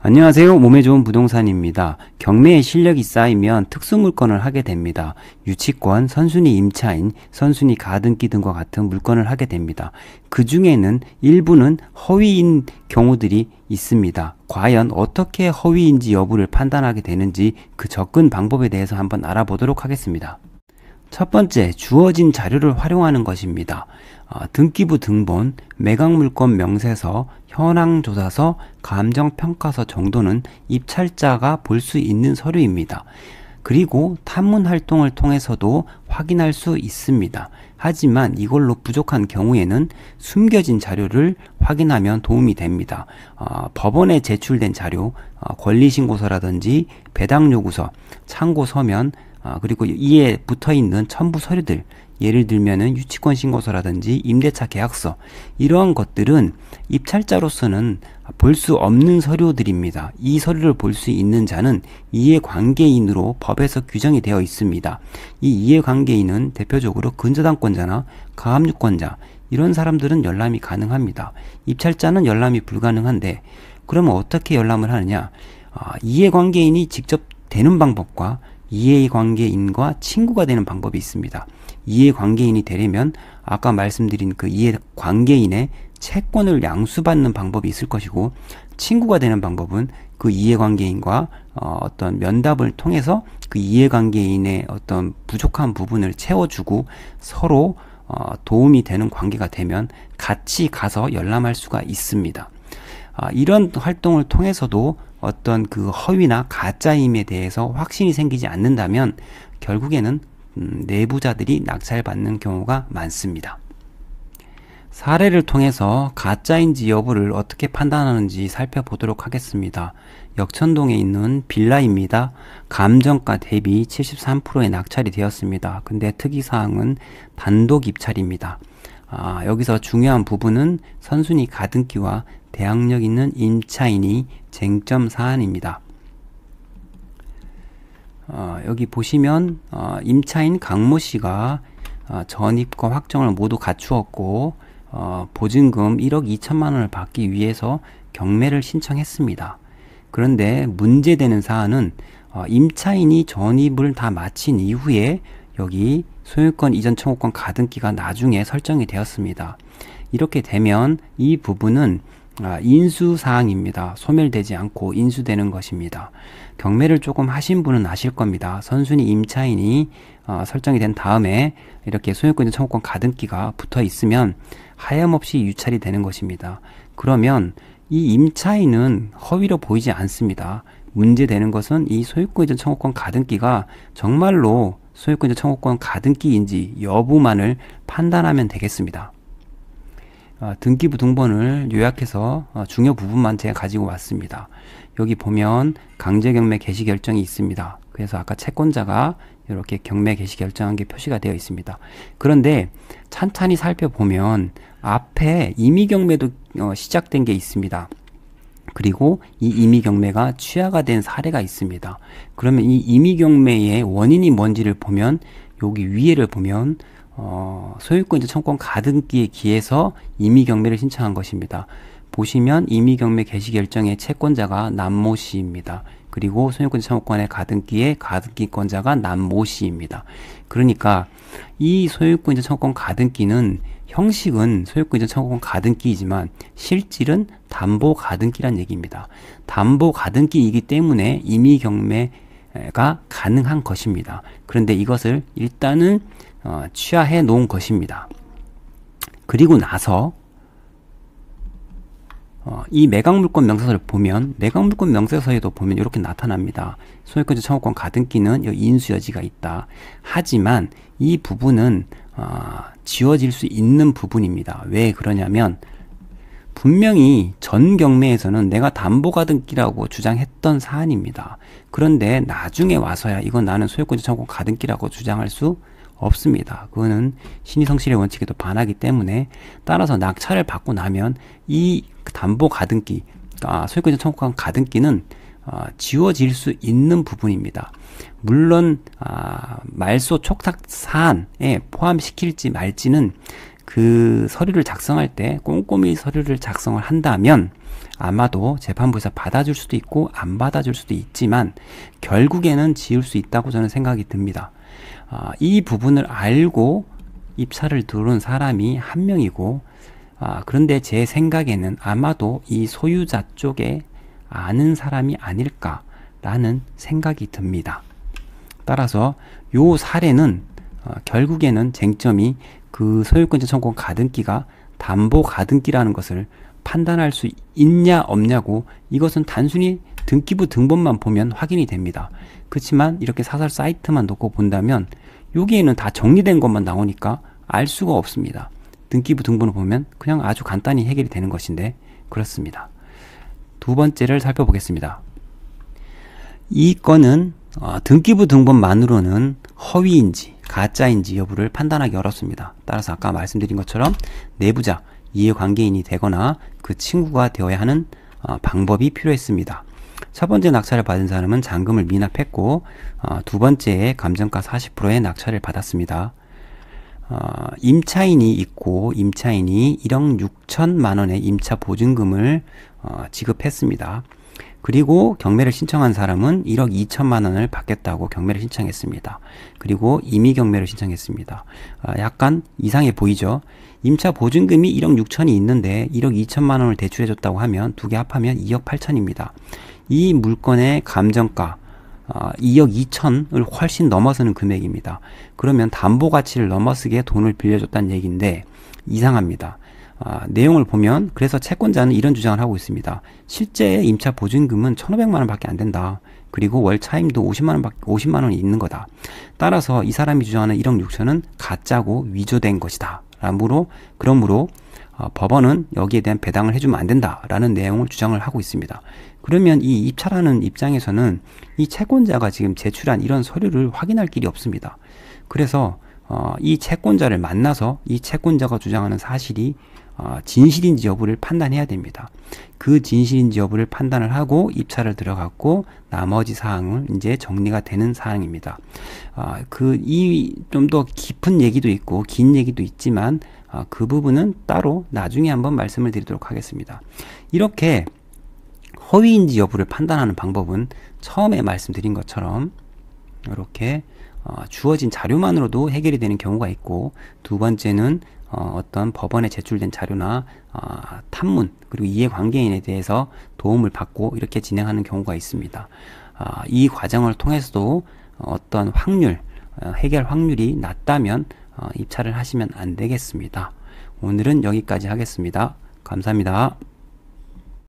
안녕하세요. 몸에 좋은 부동산입니다. 경매에 실력이 쌓이면 특수물건을 하게 됩니다. 유치권, 선순위 임차인, 선순위 가등기 등과 같은 물건을 하게 됩니다. 그 중에는 일부는 허위인 경우들이 있습니다. 과연 어떻게 허위인지 여부를 판단하게 되는지 그 접근 방법에 대해서 한번 알아보도록 하겠습니다. 첫 번째, 주어진 자료를 활용하는 것입니다. 등기부 등본, 매각물건 명세서, 현황조사서, 감정평가서 정도는 입찰자가 볼 수 있는 서류입니다. 그리고 탐문활동을 통해서도 확인할 수 있습니다. 하지만 이걸로 부족한 경우에는 숨겨진 자료를 확인하면 도움이 됩니다. 법원에 제출된 자료, 권리신고서라든지 배당요구서, 참고서면, 그리고 이에 붙어있는 첨부 서류들, 예를 들면은 유치권 신고서라든지 임대차 계약서, 이러한 것들은 입찰자로서는 볼 수 없는 서류들입니다. 이 서류를 볼 수 있는 자는 이해관계인으로 법에서 규정이 되어 있습니다. 이 이해관계인은 대표적으로 근저당권자나 가압류권자, 이런 사람들은 열람이 가능합니다. 입찰자는 열람이 불가능한데, 그러면 어떻게 열람을 하느냐? 이해관계인이 직접 되는 방법과 이해관계인과 친구가 되는 방법이 있습니다. 이해관계인이 되려면 아까 말씀드린 그 이해관계인의 채권을 양수받는 방법이 있을 것이고, 친구가 되는 방법은 그 이해관계인과 어떤 면담을 통해서 그 이해관계인의 어떤 부족한 부분을 채워주고 서로 도움이 되는 관계가 되면 같이 가서 열람할 수가 있습니다. 이런 활동을 통해서도 어떤 그 허위나 가짜임에 대해서 확신이 생기지 않는다면 결국에는 내부자들이 낙찰받는 경우가 많습니다. 사례를 통해서 가짜인지 여부를 어떻게 판단하는지 살펴보도록 하겠습니다. 역천동에 있는 빌라입니다. 감정가 대비 73%의 낙찰이 되었습니다. 근데 특이사항은 단독 입찰입니다. 여기서 중요한 부분은 선순위 가등기와 대항력 있는 임차인이 쟁점 사안입니다. 여기 보시면 임차인 강모 씨가 전입과 확정을 모두 갖추었고 보증금 1억 2천만 원을 받기 위해서 경매를 신청했습니다. 그런데 문제되는 사안은 임차인이 전입을 다 마친 이후에 여기 소유권 이전 청구권 가등기가 나중에 설정이 되었습니다. 이렇게 되면 이 부분은 인수사항입니다. 소멸되지 않고 인수되는 것입니다. 경매를 조금 하신 분은 아실 겁니다. 선순위 임차인이 설정이 된 다음에 이렇게 소유권 이전 청구권 가등기가 붙어 있으면 하염없이 유찰이 되는 것입니다. 그러면 이 임차인은 허위로 보이지 않습니다. 문제되는 것은 이 소유권 이전 청구권 가등기가 정말로 소유권 이전 청구권 가등기인지 여부만을 판단하면 되겠습니다. 등기부 등본을 요약해서 중요 부분만 제가 가지고 왔습니다. 여기 보면 강제경매 개시 결정이 있습니다. 그래서 아까 채권자가 이렇게 경매 개시 결정한 게 표시가 되어 있습니다. 그런데 찬찬히 살펴보면 앞에 임의경매도 시작된 게 있습니다. 그리고 이 임의경매가 취하가 된 사례가 있습니다. 그러면 이 임의경매의 원인이 뭔지를 보면 여기 위에를 보면 소유권 이전 청구권 가등기에 기해서 임의경매를 신청한 것입니다. 보시면 임의경매 개시 결정의 채권자가 남모 씨입니다. 그리고 소유권 이전 청구권의 가등기의 가등기권자가 남모 씨입니다. 그러니까 이 소유권 이전 청구권 가등기는 형식은 소유권 이전 청구권 가등기이지만 실질은 담보 가등기란 얘기입니다. 담보 가등기이기 때문에 임의경매가 가능한 것입니다. 그런데 이것을 일단은 취하해 놓은 것입니다. 그리고 나서 이 매각물건 명세서를 보면 매각물건 명세서에도 보면 이렇게 나타납니다. 소유권 이전 청구권 가등기는 인수 여지가 있다. 하지만 이 부분은 지워질 수 있는 부분입니다. 왜 그러냐면 분명히 전 경매에서는 내가 담보 가등기라고 주장했던 사안입니다. 그런데 나중에 와서야 이건 나는 소유권 이전 청구권 가등기라고 주장할 수 없습니다. 그거는 신의성실의 원칙에도 반하기 때문에 따라서 낙찰을 받고 나면 이 담보 가등기, 소유권 이전 청구권 가등기는 지워질 수 있는 부분입니다. 물론 말소 촉탁 사안에 포함시킬지 말지는 그 서류를 작성할 때 꼼꼼히 서류를 작성을 한다면 아마도 재판부에서 받아줄 수도 있고 안 받아줄 수도 있지만 결국에는 지을 수 있다고 저는 생각이 듭니다. 이 부분을 알고 입찰을 들어온 사람이 한 명이고, 그런데 제 생각에는 아마도 이 소유자 쪽에 아는 사람이 아닐까라는 생각이 듭니다. 따라서 요 사례는 결국에는 쟁점이 그 소유권자 청구권 가등기가 담보 가등기라는 것을 판단할 수 있냐 없냐고, 이것은 단순히 등기부 등본만 보면 확인이 됩니다. 그렇지만 이렇게 사설 사이트만 놓고 본다면 여기에는 다 정리된 것만 나오니까 알 수가 없습니다. 등기부 등본을 보면 그냥 아주 간단히 해결이 되는 것인데 그렇습니다. 두 번째를 살펴보겠습니다. 이 건은 등기부 등본만으로는 허위인지 가짜인지 여부를 판단하기 어렵습니다. 따라서 아까 말씀드린 것처럼 내부자, 이해관계인이 되거나 그 친구가 되어야 하는 방법이 필요했습니다. 첫 번째 낙찰을 받은 사람은 잔금을 미납했고, 두 번째에 감정가 40%의 낙찰을 받았습니다. 임차인이 있고 임차인이 1억 6천만 원의 임차 보증금을 지급했습니다. 그리고 경매를 신청한 사람은 1억 2천만 원을 받겠다고 경매를 신청했습니다. 그리고 임의 경매를 신청했습니다. 약간 이상해 보이죠? 임차 보증금이 1억 6천이 있는데 1억 2천만 원을 대출해줬다고 하면 두 개 합하면 2억 8천입니다. 이 물건의 감정가 2억 2천을 훨씬 넘어서는 금액입니다. 그러면 담보 가치를 넘어서게 돈을 빌려줬다는 얘기인데 이상합니다. 내용을 보면 그래서 채권자는 이런 주장을 하고 있습니다. 실제 임차 보증금은 1,500만 원밖에 안 된다. 그리고 월 차임도 50만 원이 있는 거다. 따라서 이 사람이 주장하는 1억 6천은 가짜고 위조된 것이다. 그러므로 법원은 여기에 대한 배당을 해주면 안 된다라는 내용을 주장을 하고 있습니다. 그러면 이 입찰하는 입장에서는 이 채권자가 지금 제출한 이런 서류를 확인할 길이 없습니다. 그래서 이 채권자를 만나서 이 채권자가 주장하는 사실이 진실인지 여부를 판단해야 됩니다. 그 진실인지 여부를 판단을 하고 입찰을 들어갔고 나머지 사항은 이제 정리가 되는 사항입니다. 좀 더 깊은 얘기도 있고 긴 얘기도 있지만 그 부분은 따로 나중에 한번 말씀을 드리도록 하겠습니다. 이렇게 허위인지 여부를 판단하는 방법은 처음에 말씀드린 것처럼 이렇게 주어진 자료만으로도 해결이 되는 경우가 있고, 두 번째는 어떤 법원에 제출된 자료나 탐문 그리고 이해관계인에 대해서 도움을 받고 이렇게 진행하는 경우가 있습니다. 이 과정을 통해서도 어떤 확률, 해결 확률이 낮다면 입찰을 하시면 안 되겠습니다. 오늘은 여기까지 하겠습니다. 감사합니다.